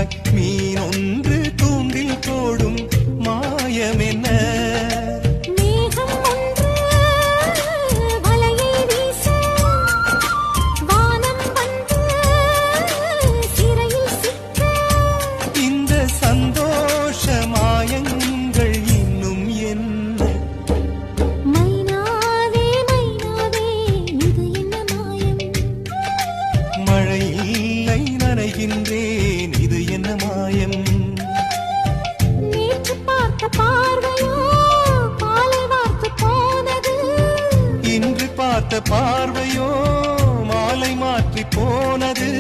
கண்டாய் மீன் ஒன்று தூண்டில் போடும் மாயம் என்ன இது என்ன மாயம் நேற்று பார்த்த பார்வையோ மாலை மாற்றி போனது இன்று பார்த்த பார்வையோ மாலை மாற்றி போனது